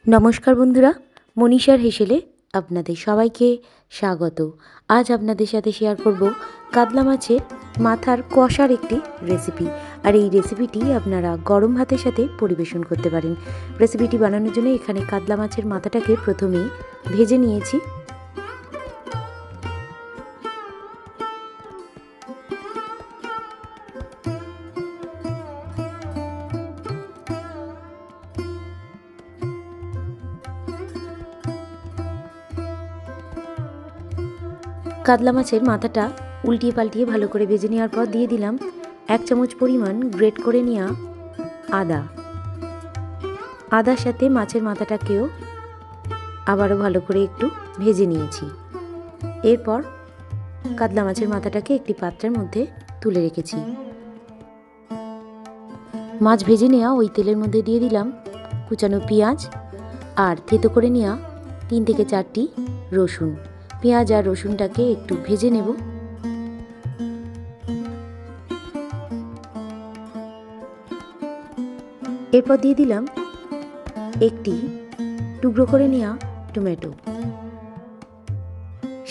नमस्कार बंधुरा मनीषार हेसेले आपनादेर सबाइके स्वागत। आज आपनादेर साथे शेयर करब कातला माछेर माथार कषार एकटी रेसिपि। और ये रेसिपिटी आपनारा गरम भातेर साथे परिवेशन करते पारेन। रेसिपिटी बानानोर जोन्नो एखाने कातला माछेर माथाटाके प्रथमेई भेजे निয়েছি। कातला माछेर माथाटा उल्टिए पाल्टिए भालो करे भेजे नेওয়ার पर दिए दिलाम 1 चामच परिमाण ग्रेट करे नेওয়া आदा। आदार साथे माछेर माथाटाकेও आबारो भालो करे एकटू भेजे निয়েছি। एरपर कातला माछेर माथाटाके एकटी पात्रेर मধ্যে तुले रेखेছি। माछ भेजे नेওয়া ওই তেলের মধ্যে দিয়ে দিলাম কুচানো পেঁয়াজ আর থেতো করে নেওয়া 3 থেকে 4টি রসুন। পেঁয়াজ আর রসুনটাকে একটু ভেজে নেব। এরপর দিয়ে দিলাম একটি টুকরো করে নেওয়া টমেটো।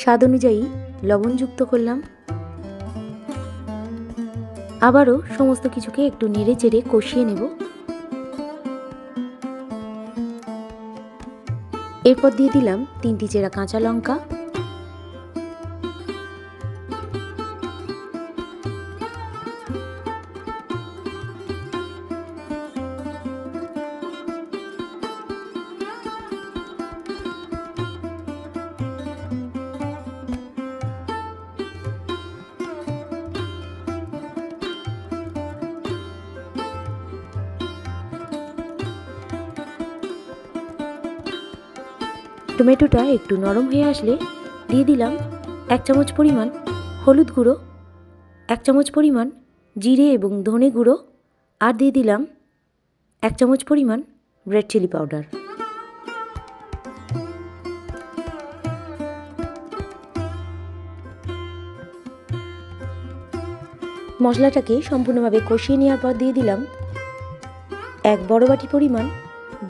স্বাদ অনুযায়ী লবণ যুক্ত করলাম। আবারও সমস্ত কিছুকে একটু নেড়ে চেড়ে কষিয়ে নেব। এরপর দিয়ে দিলাম 3টি চেরা কাঁচা লঙ্কা। टमेटोटा एकटू नरम हये आसले दिए दिलाम 1 चामच परिमाण हलुद गुঁড়ো, 1 चामच परिमाण जिरे एबं धने गुঁড়ো और दिए दिलाम 1 चामच परिमाण रेड चिली पाउडार। मशलाटाके सम्पूर्णभावे कषिয়ে নেওয়ার पर दिए दिलाम 1 बड़ बाटी परिमाण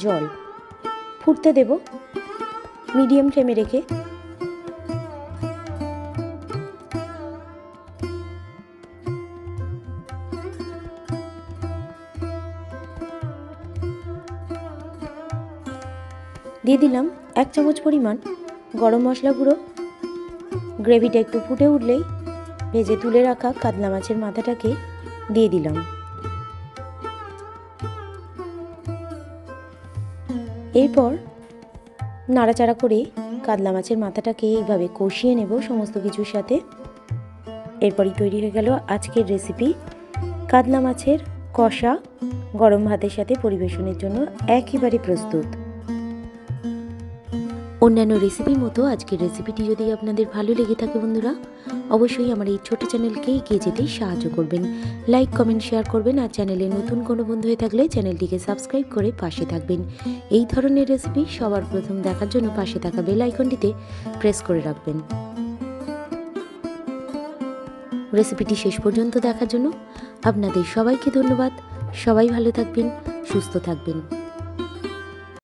जल। फुटते देब मीडियम फ्लेमे रेखे। দিয়ে দিলাম 1 চামচ পরিমাণ গরম মশলা গুঁড়ো। গ্রেভিটা একটু ফুটে উঠলেই ভেজে তুলে রাখা কাতলা মাছের মাথাটাকে দিয়ে দিলাম। এরপর নাড়াচাড়া করে কাতলা মাছের মাথাটাকে এইভাবে কষিয়ে নেব সমস্ত কিছুর সাথে। এরপরই তৈরি হয়ে গেল আজকের রেসিপি কাতলা মাছের কষা। গরম ভাতের সাথে পরিবেশনের জন্য একেবারে প্রস্তুত। অন্যান্য রেসিপির মতো আজকের রেসিপিটি যদি আপনাদের ভালো লেগে থাকে বন্ধুরা অবশ্যই আমার এই ছোট চ্যানেলকে এগিয়ে যেতে সাহায্য করবেন। লাইক কমেন্ট শেয়ার করবেন আর চ্যানেলে নতুন কোনো বন্ধু হয়ে থাকলে চ্যানেলটিকে সাবস্ক্রাইব করে পাশে থাকবেন। এই ধরনের রেসিপি সবার প্রথম দেখার জন্য পাশে থাকা বেল আইকনটিতে প্রেস করে রাখবেন। রেসিপিটি শেষ পর্যন্ত দেখার জন্য আপনাদের সবাইকে ধন্যবাদ। সবাই ভালো থাকবেন, সুস্থ থাকবেন।